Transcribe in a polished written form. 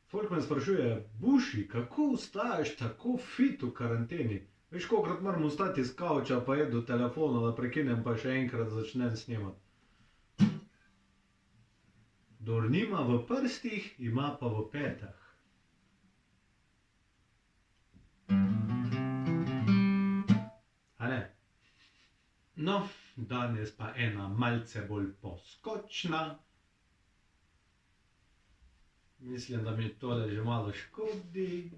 Folk me sprašuje, Buši, kako ostaješ tako fit v karanteni? Veš, kolikrat moram vstati iz kavča, pa je do telefona, da prekinem, pa še enkrat začnem snemati. Kdor nima v prstih, ima pa v petah. A ne? No, danes pa ena malce bolj poskočna. Mislim, da mi tole že malo škodi.